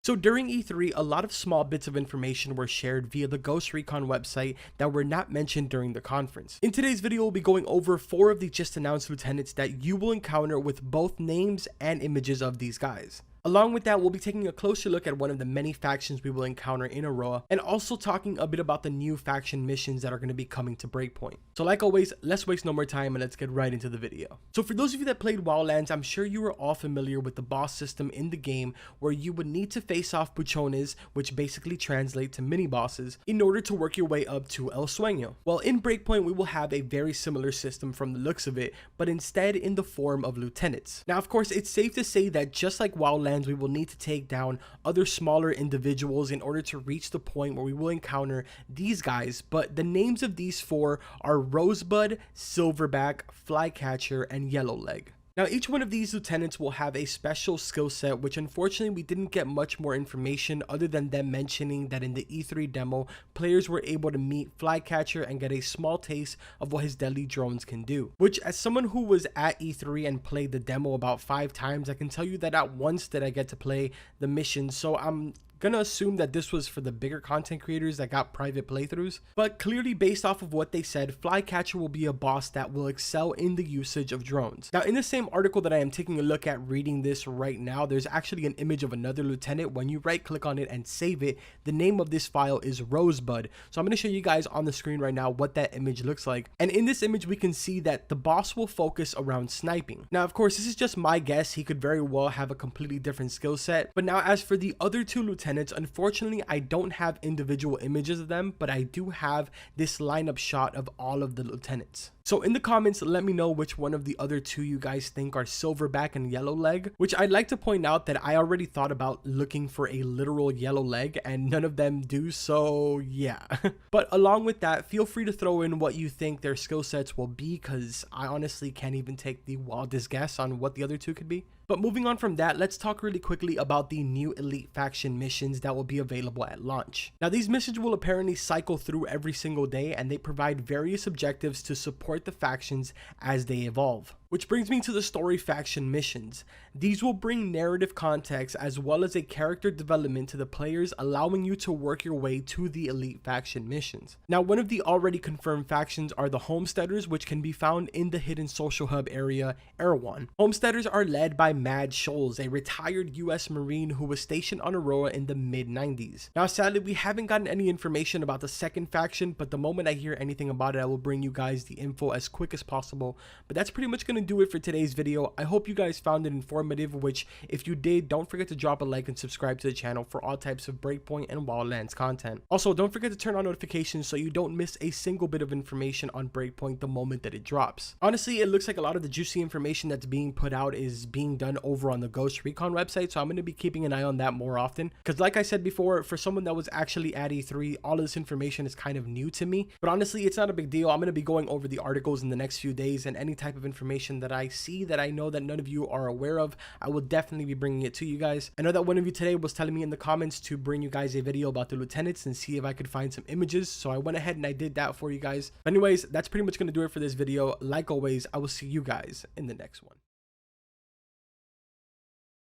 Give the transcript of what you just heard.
So during E3, a lot of small bits of information were shared via the Ghost Recon website that were not mentioned during the conference. In today's video, we'll be going over 4 of the just announced lieutenants that you will encounter with both names and images of these guys. Along with that, we'll be taking a closer look at one of the many factions we will encounter in Aroa, and also talking a bit about the new faction missions that are going to be coming to Breakpoint. So like always, let's waste no more time and let's get right into the video. So for those of you that played Wildlands, I'm sure you are all familiar with the boss system in the game where you would need to face off buchones, which basically translate to mini bosses, in order to work your way up to El Sueño. Well, in Breakpoint, we will have a very similar system from the looks of it, but instead in the form of lieutenants. Now, of course, it's safe to say that just like Wildlands, we will need to take down other smaller individuals in order to reach the point where we will encounter these guys, but the names of these 4 are Rosebud, Silverback, Flycatcher, and Yellowleg. Now, each one of these lieutenants will have a special skill set, which unfortunately we didn't get much more information other than them mentioning that in the E3 demo, players were able to meet Flycatcher and get a small taste of what his deadly drones can do. Which, as someone who was at E3 and played the demo about 5 times, I can tell you that at once did I get to play the mission, so I'm gonna assume that this was for the bigger content creators that got private playthroughs, but clearly based off of what they said, Flycatcher will be a boss that will excel in the usage of drones. Now, in the same article that I am taking a look at reading this right now, there's actually an image of another lieutenant. When you right click on it and save it, the name of this file is Rosebud. So I'm going to show you guys on the screen right now what that image looks like, and in this image we can see that the boss will focus around sniping. Now, of course, this is just my guess. He could very well have a completely different skill set, but now as for the other 2 lieutenants, unfortunately I don't have individual images of them, but I do have this lineup shot of all of the lieutenants. So in the comments, let me know which one of the other 2 you guys think are Silverback and Yellowleg, which I'd like to point out that I already thought about looking for a literal Yellowleg and none of them do, so yeah. But along with that, feel free to throw in what you think their skill sets will be, because I honestly can't even take the wildest guess on what the other 2 could be. But moving on from that, let's talk really quickly about the new Elite Faction missions that will be available at launch. Now, these missions will apparently cycle through every single day, and they provide various objectives to support the factions as they evolve. Which brings me to the story faction missions. These will bring narrative context as well as a character development to the players, allowing you to work your way to the Elite Faction missions. Now, one of the already confirmed factions are the Homesteaders, which can be found in the hidden social hub area, Erewhon. Homesteaders are led by Mad Shoals, a retired US Marine who was stationed on Aroa in the mid-90s. Now, sadly, we haven't gotten any information about the second faction, but the moment I hear anything about it, I will bring you guys the info as quick as possible. But that's pretty much going to do it for today's video. I hope you guys found it informative, which if you did, don't forget to drop a like and subscribe to the channel for all types of Breakpoint and Wildlands content. Also, don't forget to turn on notifications so you don't miss a single bit of information on Breakpoint the moment that it drops. Honestly, it looks like a lot of the juicy information that's being put out is being done over on the Ghost Recon website, so I'm going to be keeping an eye on that more often, because like I said before, for someone that was actually at E3, all of this information is kind of new to me. But honestly, it's not a big deal. I'm going to be going over the articles in the next few days, and any type of information that I see that I know that none of you are aware of, I will definitely be bringing it to you guys. I know that one of you today was telling me in the comments to bring you guys a video about the lieutenants and see if I could find some images, so I went ahead and I did that for you guys. Anyways, that's pretty much going to do it for this video. Like always, I will see you guys in the next one.